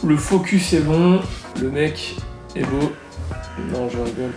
Le focus est bon, le mec est beau. Non, je rigole.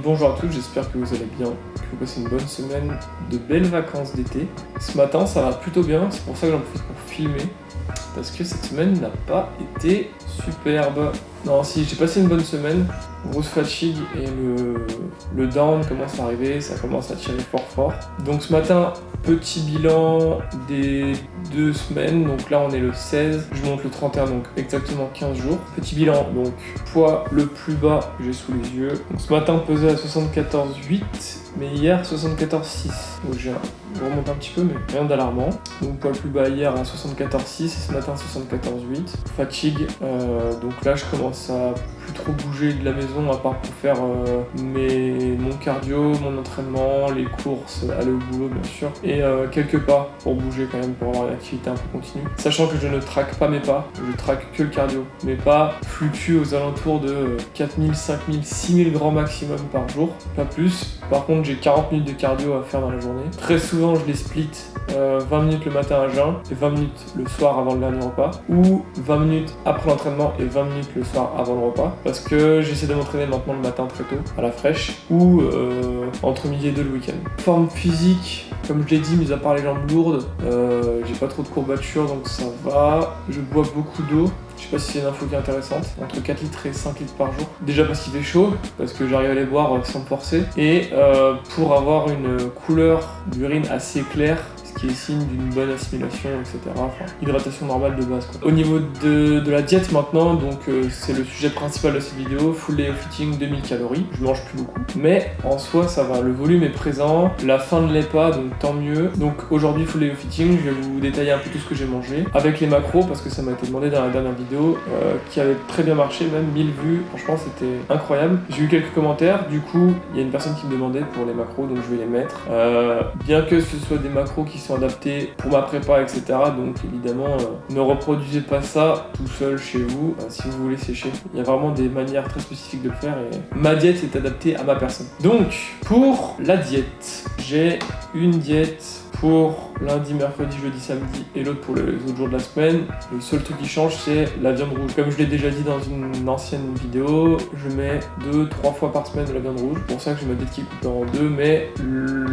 Bonjour à tous, j'espère que vous allez bien, que vous passez une bonne semaine, de belles vacances d'été. Ce matin, ça va plutôt bien, c'est pour ça que j'en profite pour filmer. Parce que cette semaine n'a pas été superbe. Non, si, j'ai passé une bonne semaine. Grosse fatigue et le down commence à arriver, ça commence à tirer fort. Donc ce matin, petit bilan des 2 semaines, donc là on est le 16, je monte le 31, donc exactement 15 jours. Petit bilan, donc poids le plus bas que j'ai sous les yeux. Donc ce matin pesé à 74,8, mais hier 74,6. Donc je remonte un petit peu, mais rien d'alarmant. Donc poids le plus bas hier à 74,6 et ce matin 74,8. Fatigue, donc là je commence à plus trop bouger de la maison à part pour faire mon cardio, mon entraînement, les courses, aller au boulot bien sûr, et quelques pas pour bouger quand même, pour avoir une activité un peu continue. Sachant que je ne traque pas mes pas, je traque que le cardio. Mes pas fluctuent aux alentours de 4000, 5000, 6000 grands maximum par jour, pas plus. Par contre j'ai 40 minutes de cardio à faire dans la journée. Très souvent je les split 20 minutes le matin à jeun et 20 minutes le soir avant le dernier repas, ou 20 minutes après l'entraînement et 20 minutes le soir avant le repas, parce que j'essaie de m'entraîner maintenant le matin très tôt, à la fraîche, ou entre midi et 2 le week-end. Forme physique, comme je l'ai dit, mis à part les jambes lourdes, j'ai pas trop de courbatures donc ça va. Je bois beaucoup d'eau. Je sais pas si c'est une info qui est intéressante, entre 4 litres et 5 litres par jour. Déjà parce qu'il fait chaud, parce que j'arrive à les boire sans me forcer, et pour avoir une couleur d'urine assez claire, ce qui est signe d'une bonne assimilation, etc. Enfin, hydratation normale de base, quoi. Au niveau de la diète maintenant, donc c'est le sujet principal de cette vidéo, full day of eating, 2000 calories. Je mange plus beaucoup, mais en soi ça va, le volume est présent, la faim ne l'est pas, donc tant mieux. Donc aujourd'hui full day of eating, je vais vous détailler un peu tout ce que j'ai mangé, avec les macros, parce que ça m'a été demandé dans la dernière vidéo, qui avait très bien marché, même 1000 vues, franchement c'était incroyable. J'ai eu quelques commentaires, du coup il y a une personne qui me demandait pour les macros, donc je vais les mettre. Bien que ce soit des macros qui sont adaptés pour ma prépa, etc. Donc évidemment, ne reproduisez pas ça tout seul chez vous si vous voulez sécher. Il y a vraiment des manières très spécifiques de le faire et ma diète est adaptée à ma personne. Donc, pour la diète, j'ai une diète pour lundi, mercredi, jeudi, samedi et l'autre pour les autres jours de la semaine. Le seul truc qui change, c'est la viande rouge. Comme je l'ai déjà dit dans une ancienne vidéo, je mets 2-3 fois par semaine de la viande rouge. C'est pour ça que j'ai ma diète qui est coupée en deux, mais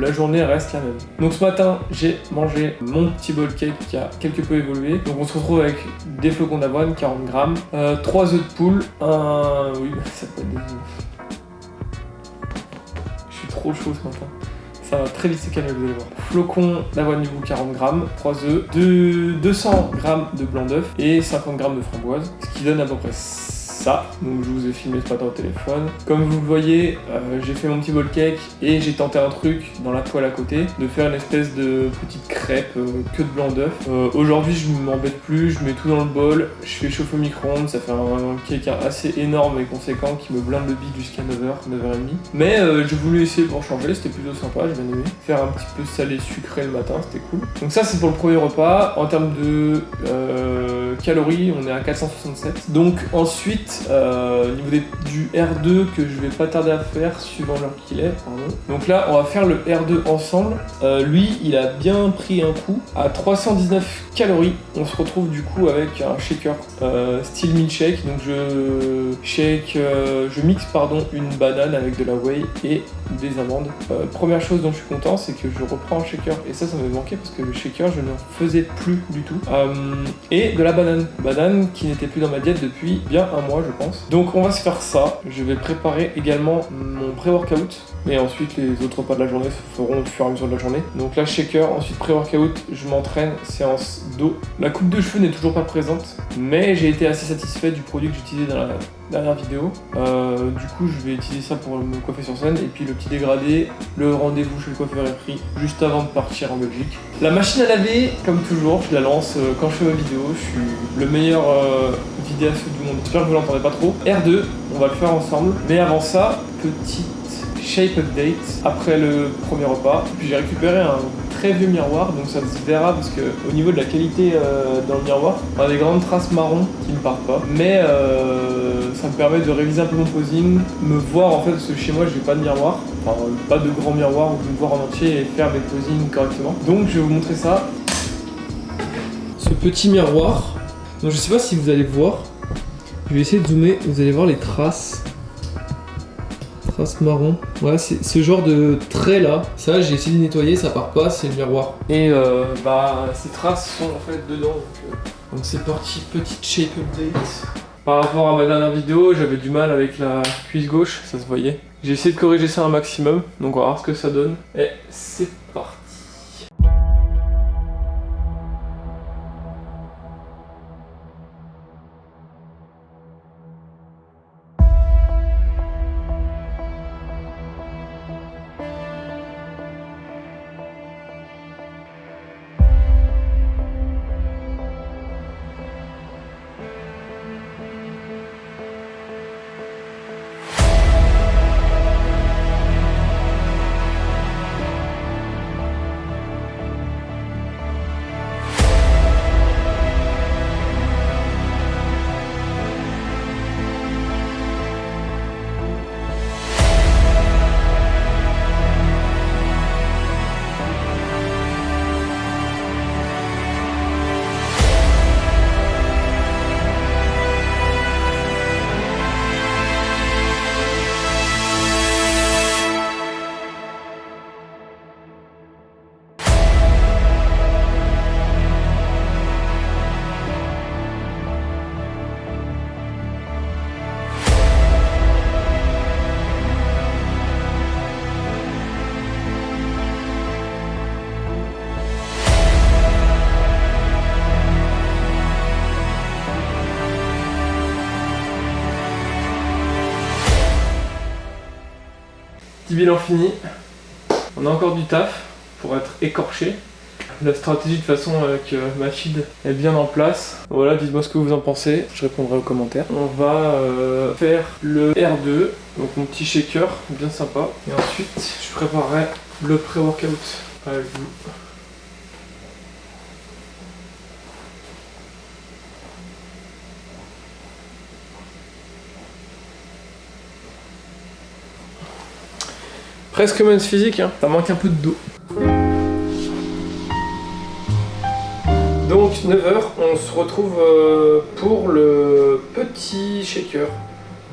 la journée reste la même. Donc ce matin, j'ai mangé mon petit bowl cake qui a quelque peu évolué. Donc on se retrouve avec des flocons d'avoine, 40 grammes, 3 œufs de poule, oui, ça peut être des œufs. Je suis trop chaud ce matin. Ça va très vite se calmer, vous allez voir. Flocons d'avoine du goût, 40 grammes, 3 œufs, 200 grammes de blanc d'œuf et 50 grammes de framboise, ce qui donne à peu près ça. Donc je vous ai filmé ce matin au téléphone. Comme vous le voyez, j'ai fait mon petit bowl cake et j'ai tenté un truc dans la poêle à côté, de faire une espèce de petite crêpe que de blanc d'œuf. Aujourd'hui je ne m'embête plus, je mets tout dans le bol, je fais chauffer au micro-ondes, ça fait un cake assez énorme et conséquent qui me blinde le bide jusqu'à 9h, 9h30. Mais j'ai voulu essayer pour changer, c'était plutôt sympa, j'ai bien aimé. Faire un petit peu salé sucré le matin, c'était cool. Donc ça c'est pour le premier repas. En termes de calories, on est à 467. Donc ensuite, au niveau du R2 que je vais pas tarder à faire suivant l'heure qu'il est, pardon. Donc là on va faire le R2 ensemble. Lui il a bien pris un coup à 319 calories. On se retrouve du coup avec un shaker style milkshake. Donc je mixe une banane avec de la whey et des amandes. Première chose dont je suis content, c'est que je reprends un shaker, et ça m'avait manqué parce que le shaker je ne faisais plus du tout. Et de la banane qui n'était plus dans ma diète depuis bien un mois je pense. Donc on va se faire ça. Je vais préparer également mon pré-workout, mais ensuite les autres repas de la journée se feront au fur et à mesure de la journée. Donc là shaker, ensuite pré-workout, je m'entraîne, séance dos. La coupe de cheveux n'est toujours pas présente, mais j'ai été assez satisfait du produit que j'utilisais dans la dernière vidéo. Du coup je vais utiliser ça pour me coiffer sur scène, et puis le petit dégradé, le rendez-vous chez le coiffeur est pris juste avant de partir en Belgique. La machine à laver, comme toujours, je la lance quand je fais ma vidéo. Je suis le meilleur vidéaste du monde. J'espère que vous l'entendez pas trop. R2, on va le faire ensemble. Mais avant ça, petite shape update après le premier repas. Puis j'ai récupéré un très vieux miroir, donc ça se verra parce que au niveau de la qualité dans le miroir, on a des grandes traces marron qui ne partent pas. Mais ça me permet de réviser un peu mon posing, me voir en fait, parce que chez moi j'ai pas de miroir, enfin pas de grand miroir où je peux me voir en entier et faire mes posings correctement. Donc je vais vous montrer ça. Ce petit miroir Donc je sais pas si vous allez voir. Je vais essayer de zoomer, vous allez voir les traces. Traces marron. Voilà, c'est ce genre de trait là. Ça, j'ai essayé de nettoyer, ça part pas, c'est le miroir. Et ces traces sont en fait dedans. Donc c'est parti, petite shape update. Par rapport à ma dernière vidéo, j'avais du mal avec la cuisse gauche, ça se voyait. J'ai essayé de corriger ça un maximum, donc on va voir ce que ça donne. Et c'est parti. Petit bilan fini. On a encore du taf pour être écorché. La stratégie de façon avec Machid est bien en place. Voilà, dites-moi ce que vous en pensez, je répondrai aux commentaires. On va faire le R2, donc mon petit shaker bien sympa. Et ensuite, je préparerai le pré-workout avec vous. Presque men's physique, hein. Ça manque un peu de dos. Donc 9h, on se retrouve pour le petit shaker.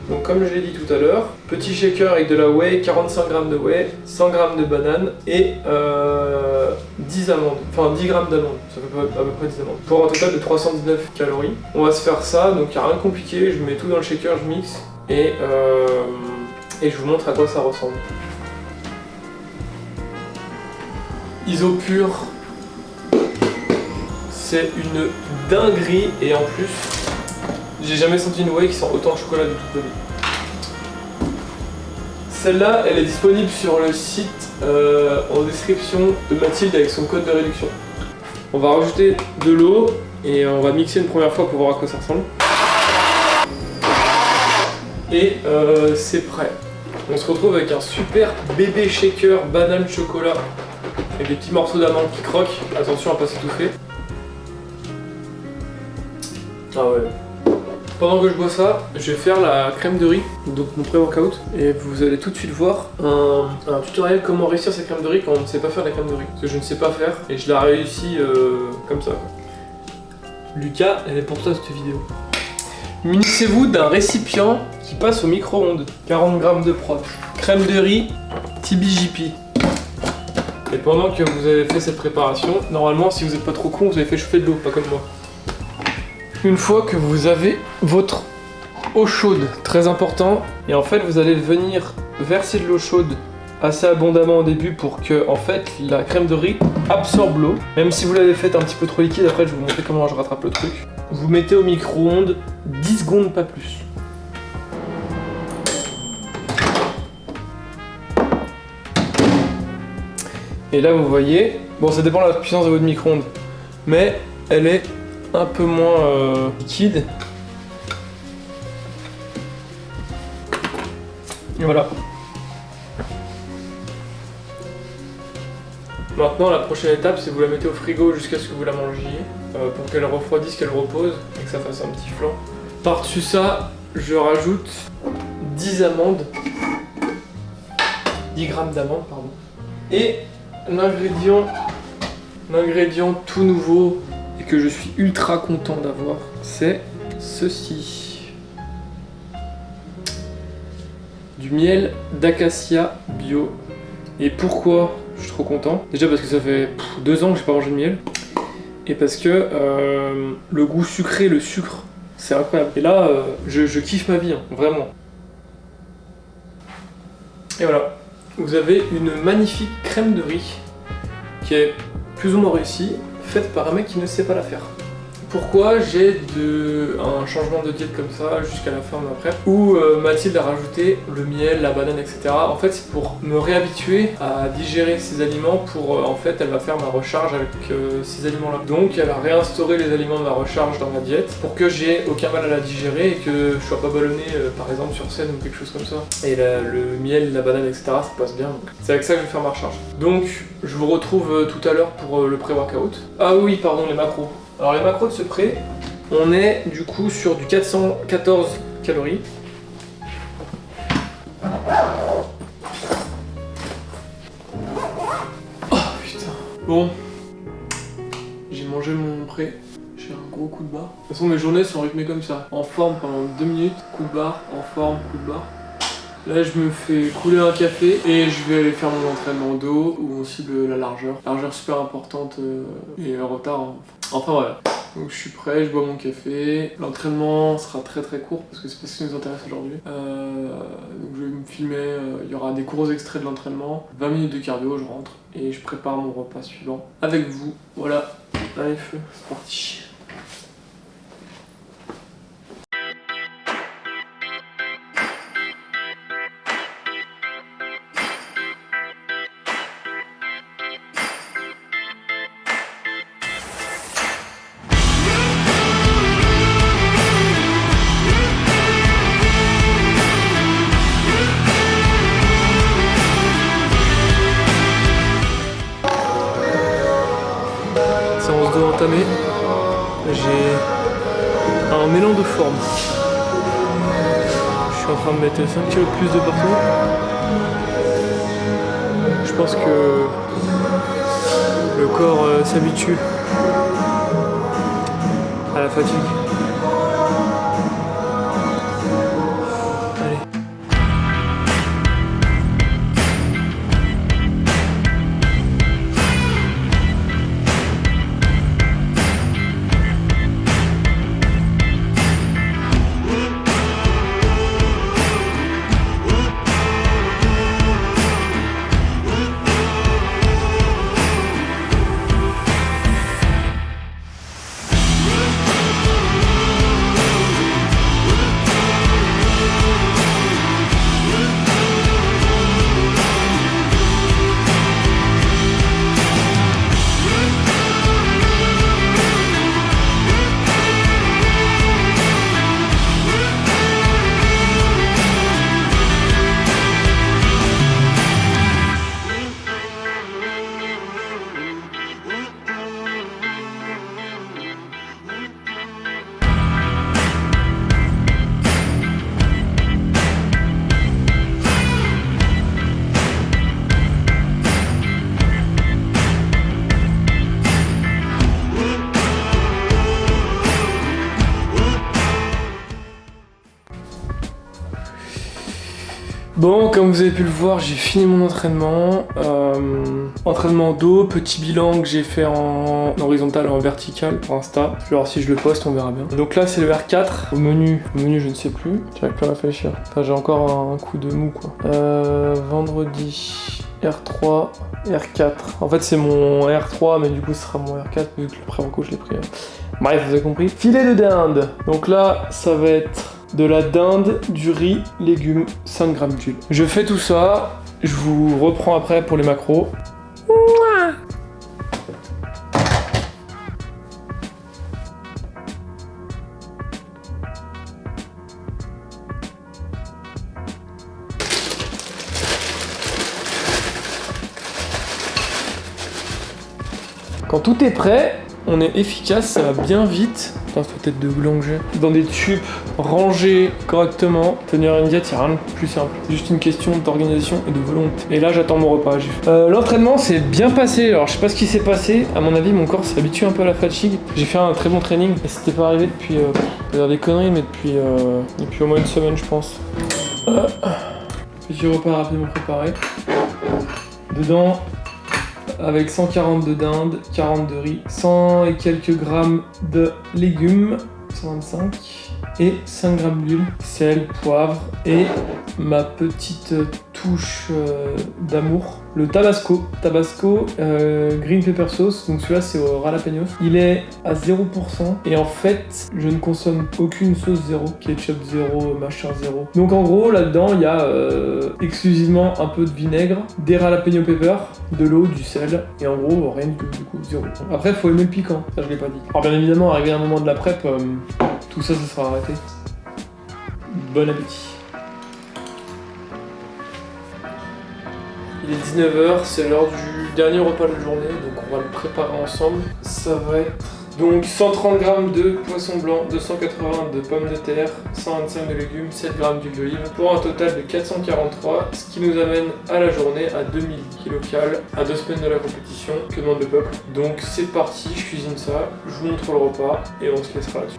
Donc comme je l'ai dit tout à l'heure, petit shaker avec de la whey, 45 g de whey, 100 g de banane et 10 amandes, enfin 10 g d'amandes, ça fait à peu près 10 amandes. Pour un total de 319 calories. On va se faire ça, donc il n'y a rien de compliqué, je mets tout dans le shaker, je mixe et je vous montre à quoi ça ressemble. Isopur, c'est une dinguerie et en plus, j'ai jamais senti une whey qui sent autant chocolat de toute ma vie. Celle-là, elle est disponible sur le site en description de Mathilde avec son code de réduction. On va rajouter de l'eau et on va mixer une première fois pour voir à quoi ça ressemble. Et c'est prêt. On se retrouve avec un super bébé shaker banane chocolat. Avec des petits morceaux d'amande qui croquent, attention à pas s'étouffer. Ah ouais. Pendant que je bois ça, je vais faire la crème de riz, donc mon pré-workout. Et vous allez tout de suite voir un tutoriel comment réussir cette crème de riz quand on ne sait pas faire la crème de riz. Parce que je ne sais pas faire et je la réussis comme ça. Lucas, elle est pour toi cette vidéo. Munissez-vous d'un récipient qui passe au micro-ondes. 40 g de prot. Crème de riz, TBJP. Et pendant que vous avez fait cette préparation, normalement si vous n'êtes pas trop con, vous avez fait chauffer de l'eau, pas comme moi. Une fois que vous avez votre eau chaude, très important, et en fait vous allez venir verser de l'eau chaude assez abondamment au début pour que en fait la crème de riz absorbe l'eau. Même si vous l'avez faite un petit peu trop liquide, après je vais vous montrer comment je rattrape le truc. Vous mettez au micro-ondes 10 secondes, pas plus. Et là vous voyez, bon ça dépend de la puissance de votre micro-ondes, mais elle est un peu moins liquide. Et voilà. Maintenant la prochaine étape c'est vous la mettez au frigo jusqu'à ce que vous la mangiez, pour qu'elle refroidisse, qu'elle repose et que ça fasse un petit flan. Par-dessus ça, je rajoute 10 amandes, 10 grammes d'amandes pardon, et l'ingrédient tout nouveau et que je suis ultra content d'avoir, c'est ceci. Du miel d'acacia bio. Et pourquoi je suis trop content? Déjà parce que ça fait 2 ans que j'ai pas mangé de miel. Et parce que le goût sucré, le sucre, c'est incroyable. Et là, je kiffe ma vie, hein, vraiment. Et voilà, vous avez une magnifique crème de riz qui est plus ou moins réussie, faite par un mec qui ne sait pas la faire. Pourquoi j'ai un changement de diète comme ça jusqu'à la fin de ma prep où Mathilde a rajouté le miel, la banane, etc. En fait, c'est pour me réhabituer à digérer ces aliments pour en fait, elle va faire ma recharge avec ces aliments-là. Donc, elle a réinstauré les aliments de ma recharge dans ma diète pour que j'ai aucun mal à la digérer et que je sois pas ballonné par exemple sur scène ou quelque chose comme ça. Et le miel, la banane, etc. ça passe bien. C'est avec ça que je vais faire ma recharge. Donc, je vous retrouve tout à l'heure pour le pré-workout. Ah oui, pardon, les macros. Alors les macros de ce pré, on est du coup sur du 414 calories. Oh putain. Bon, j'ai mangé mon pré, j'ai un gros coup de barre. De toute façon mes journées sont rythmées comme ça. En forme pendant 2 minutes, coup de barre, en forme, coup de barre. Là je me fais couler un café et je vais aller faire mon entraînement dos où on cible la largeur. Largeur super importante et retard. Hein. Enfin voilà. Donc je suis prêt, je bois mon café. L'entraînement sera très très court parce que c'est pas ce qui nous intéresse aujourd'hui. Donc je vais me filmer, il y aura des courts extraits de l'entraînement. 20 minutes de cardio, je rentre et je prépare mon repas suivant avec vous. Voilà, allez feu, c'est parti. Séance de entamée, j'ai un mélange de forme. Je suis en train de mettre 5 kg de plus de partout. Je pense que le corps s'habitue à la fatigue. Allez. Bon, comme vous avez pu le voir, j'ai fini mon entraînement. Entraînement dos, petit bilan que j'ai fait en horizontal et en vertical pour Insta. Alors si je le poste, on verra bien. Donc là, c'est le R4. Au menu, je ne sais plus. J'arrive plus à réfléchir. Enfin, j'ai encore un coup de mou, quoi. Vendredi, R3, R4. En fait, c'est mon R3, mais du coup, ce sera mon R4 vu que le pré-workout, je l'ai pris. Bref, vous avez compris. Filet de dinde. Donc là, ça va être de la dinde, du riz, légumes, 5 g d'huile. Je fais tout ça, je vous reprends après pour les macros. Quand tout est prêt, On est efficace, ça va bien vite. Putain, cette tête de gland que j'ai. Dans des tubes rangés correctement. Tenir une diète, c'est rien de plus simple. Juste une question d'organisation et de volonté. Et là, j'attends mon repas. L'entraînement s'est bien passé. Alors, je sais pas ce qui s'est passé. À mon avis, mon corps s'est habitué un peu à la fatigue. J'ai fait un très bon training. Et c'était pas arrivé depuis... dire des conneries, mais depuis au moins une semaine, je pense. Petit repas rapidement préparé. Dedans, avec 140 de dinde, 40 de riz, 100 et quelques grammes de légumes, 125, et 5 grammes d'huile, sel, poivre, et ma petite touche d'amour, le tabasco. Tabasco green pepper sauce, donc celui-là c'est au jalapeno. Il est à 0%, et en fait, je ne consomme aucune sauce zéro, ketchup zéro, machin zéro. Donc en gros, là-dedans, il y a exclusivement un peu de vinaigre, des jalapeno pepper, de l'eau, du sel, et en gros, rien du coup, zéro. Après, faut aimer le piquant, ça je l'ai pas dit. Alors bien évidemment, arrivé à un moment de la prep, tout ça, ça sera arrêté. Bon appétit. Il est 19h, c'est l'heure du dernier repas de la journée, donc on va le préparer ensemble. Ça va être donc 130 g de poisson blanc, 280 de pommes de terre, 125 de légumes, 7 g d'huile d'olive, pour un total de 443, ce qui nous amène à la journée à 2000 kcal, à 2 semaines de la compétition, que demande le peuple. Donc c'est parti, je cuisine ça, je vous montre le repas, et on se laissera là-dessus.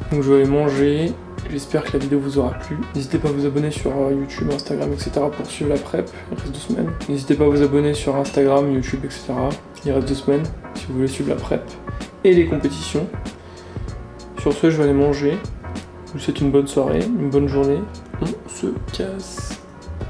Donc je vais aller manger, j'espère que la vidéo vous aura plu. N'hésitez pas à vous abonner sur YouTube, Instagram, etc. pour suivre la prep, il reste 2 semaines. N'hésitez pas à vous abonner sur Instagram, YouTube, etc. Il reste 2 semaines, si vous voulez suivre la prep et les compétitions. Sur ce, je vais aller manger. Je vous souhaite une bonne soirée, une bonne journée. On se casse.